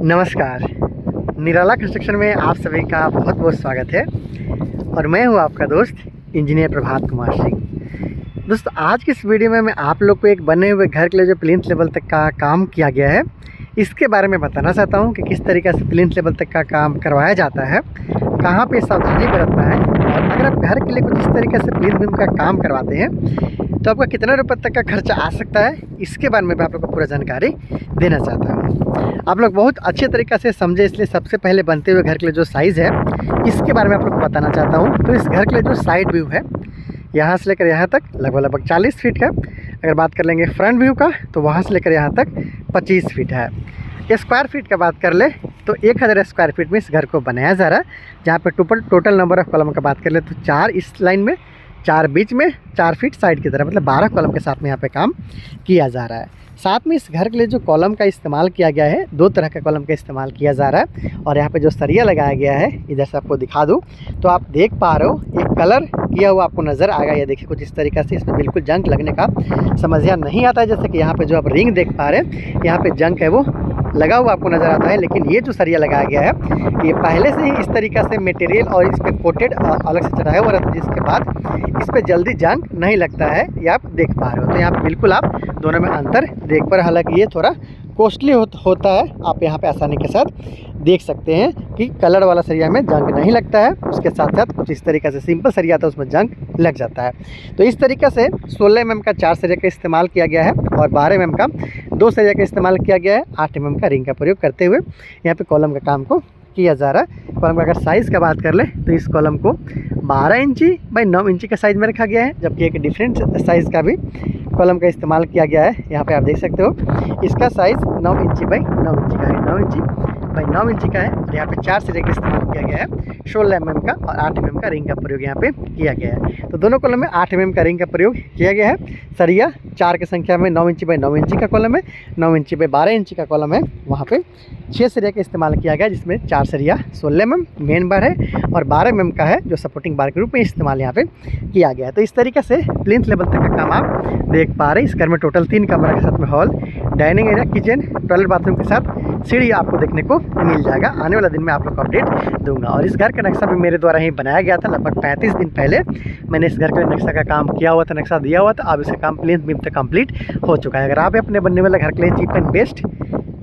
नमस्कार। निराला कंस्ट्रक्शन में आप सभी का बहुत बहुत स्वागत है और मैं हूं आपका दोस्त इंजीनियर प्रभात कुमार सिंह। दोस्तों, आज की इस वीडियो में मैं आप लोग को एक बने हुए घर के लिए जो प्लिंथ लेवल तक का काम किया गया है इसके बारे में बताना चाहता हूं कि किस तरीक़े से प्लिंथ लेवल तक का काम करवाया जाता है, कहाँ पे सावधानी बरतना है और अगर आप घर के लिए कुछ इस तरीके से प्लिंथ बीम का काम करवाते हैं तो आपका कितना रुपये तक का खर्चा आ सकता है, इसके बारे में मैं आप लोग को पूरा जानकारी देना चाहता हूँ। आप लोग बहुत अच्छे तरीक़े से समझे, इसलिए सबसे पहले बनते हुए घर के लिए जो साइज़ है इसके बारे में आप लोग को बताना चाहता हूँ। तो इस घर के लिए जो साइड व्यू है यहाँ से लेकर यहाँ तक लगभग 40 फीट है। अगर बात कर लेंगे फ्रंट व्यू का तो वहाँ से लेकर यहाँ तक 25 फीट है। स्क्वायर फीट का बात कर ले तो 1000 स्क्वायर फीट में इस घर को बनाया जा रहा है, जहाँ पे टोटल नंबर ऑफ कॉलम का बात कर ले तो 4 इस लाइन में, 4 बीच में, 4 फीट साइड की तरफ, मतलब 12 कॉलम के साथ में यहाँ पे काम किया जा रहा है। साथ में इस घर के लिए जो कॉलम का इस्तेमाल किया गया है, 2 तरह का कॉलम का इस्तेमाल किया जा रहा है। और यहाँ पे जो सरिया लगाया गया है, इधर से आपको दिखा दूँ तो आप देख पा रहे हो एक कलर किया हुआ आपको नज़र आएगा। ये देखिए कुछ इस तरीक़े से इसमें बिल्कुल जंग लगने का समस्या नहीं आता है। जैसे कि यहाँ पे जो आप रिंग देख पा रहे हैं यहाँ पे जंग है वो लगा हुआ आपको नज़र आता है, लेकिन ये जो सरिया लगाया गया है ये पहले से ही इस तरीक़े से मटेरियल और इस पर कोटेड अलग से चढ़ाया हुआ रहता है, जिसके बाद इस पर जल्दी जंग नहीं लगता है। ये आप देख पा रहे हो। तो यहाँ पे बिल्कुल आप दोनों में अंतर देख पा रहे हैं। हालांकि ये थोड़ा कॉस्टली होता है, आप यहाँ पे आसानी के साथ देख सकते हैं कि कलर वाला सरिया में जंग नहीं लगता है, उसके साथ साथ कुछ इस तरीक़े से सिंपल सरिया था उसमें जंग लग जाता है। तो इस तरीक़े से 16 mm का 4 सरिया का इस्तेमाल किया गया है और 12 mm का 2 सरिया का इस्तेमाल किया गया है। 8 mm का रिंग का प्रयोग करते हुए यहाँ पे कॉलम का काम को किया जा रहा है। कॉलम का अगर साइज़ का बात कर ले तो इस कॉलम को 12 इंची बाई 9 इंची का साइज़ में रखा गया है, जबकि एक डिफरेंट साइज़ का भी कॉलम का इस्तेमाल किया गया है। यहाँ पे आप देख सकते हो इसका साइज़ 9 इंची बाई 9 इंची का है, 9 इंची बाई 9 इंची का है। और यहाँ पे 4 सरिया का इस्तेमाल किया गया है, 16 mm का और 8 mm का रिंग का प्रयोग यहाँ पे किया गया है। तो दोनों कॉलम में 8 mm का रिंग का प्रयोग किया गया है। सरिया 4 की संख्या में 9 इंची बाई 9 इंची का कॉलम है, 9 इंची बाई 12 इंची का कॉलम है। वहाँ पे 6 सरिया का इस्तेमाल किया गया, जिसमें 4 सरिया 16 mm मेन बार है और 12 mm का है जो सपोर्टिंग बार के रूप में इस्तेमाल यहाँ पे किया गया है। तो इस तरीके से प्लिंथ लेवल तक का काम आप देख पा रहे हैं। इस घर में टोटल 3 कमरा के साथ में hall, dining area, kitchen, toilet, bathroom के साथ सीढ़ी आपको देखने को मिल जाएगा। आने वाला दिन में आप लोग को अपडेट दूंगा। और इस घर का नक्शा भी मेरे द्वारा ही बनाया गया था। लगभग 35 दिन पहले मैंने इस घर के नक्शा का काम किया हुआ था, नक्शा दिया हुआ था। अब इसका काम प्लिंथ बीम तक कंप्लीट हो चुका है। अगर आप अपने बनने वाले घर के लिए चीप एंड बेस्ट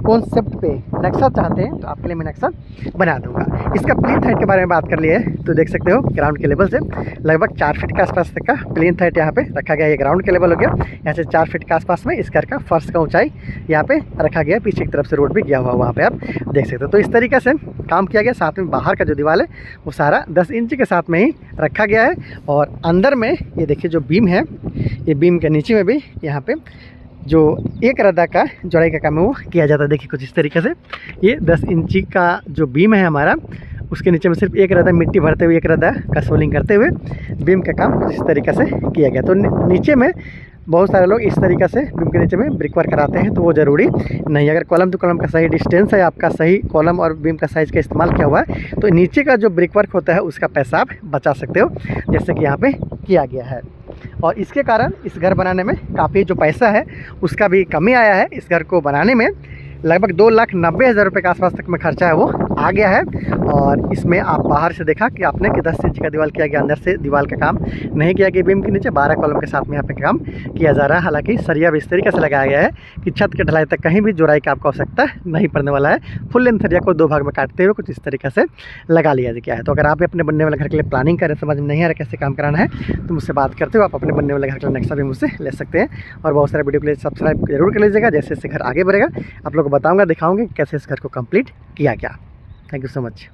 कॉन्सेप्ट पे नक्शा चाहते हैं तो आपके लिए मैं नक्शा बना दूंगा। इसका प्लिंथ हाइट के बारे में बात कर लिए तो देख सकते हो ग्राउंड के लेवल से लगभग 4 फीट के आसपास तक का प्लिंथ हाइट यहाँ पे रखा गया है। ये ग्राउंड के लेवल हो गया। यहाँ से 4 फीट के आसपास में इस घर का फर्श का ऊंचाई यहाँ पे रखा गया है। पीछे की तरफ से रोड भी गया हुआ वहाँ पे आप देख सकते हो। तो इस तरीके से काम किया गया। साथ में बाहर का जो दीवार है वो सारा 10 इंच के साथ में ही रखा गया है। और अंदर में ये देखिए जो बीम है, ये बीम के नीचे में भी यहाँ पे जो एक रद्दा का जोड़ाई का काम है वो किया जाता है। देखिए कुछ इस तरीके से ये 10 इंची का जो बीम है हमारा, उसके नीचे में सिर्फ एक रद्दा मिट्टी भरते हुए, एक रद्दा का सोलिंग करते हुए बीम का काम कुछ इस तरीके से किया गया। तो नीचे में बहुत सारे लोग इस तरीके से बीम के नीचे में ब्रिक वर्क कराते हैं, तो वो ज़रूरी नहीं। अगर कॉलम टू कॉलम का सही डिस्टेंस है, आपका सही कॉलम और बीम का साइज़ का इस्तेमाल किया हुआ है, तो नीचे का जो ब्रिक वर्क होता है उसका पैसा आप बचा सकते हो, जैसे कि यहाँ पे किया गया है। और इसके कारण इस घर बनाने में काफ़ी जो पैसा है उसका भी कमी आया है। इस घर को बनाने में लगभग 2,90,000 रुपये के आसपास तक में खर्चा है वो आ गया है। और इसमें आप बाहर से देखा कि आपने कि 10 इंच का दीवार किया गया, अंदर से दीवार का काम नहीं किया गया। बीम के नीचे 12 कॉलम के साथ में यहाँ पे काम किया जा रहा है। हालांकि सरिया भी इस तरीके से लगाया गया है कि छत के ढलाई तक कहीं भी जोड़ाई का आपको आवश्यकता नहीं पड़ने वाला है। फुल लेंथ सरिया को 2 भाग में काटते हुए कुछ इस तरीके से लगा लिया गया है। तो अगर आप अपने बनने वाले घर के लिए प्लानिंग करें, समझ में नहीं आ रहा कैसे काम कराना है, तो मुझसे बात करते हो आप अपने बनने वाले घर के लिए नक्शा भी मुझसे ले सकते हैं। और बहुत सारे वीडियो के लिए सब्सक्राइब जरूर कर लीजिएगा। जैसे जैसे घर आगे बढ़ेगा आप लोग को बताऊँगा, दिखाऊंगे कैसे इस घर को कंप्लीट किया गया। Thank you so much.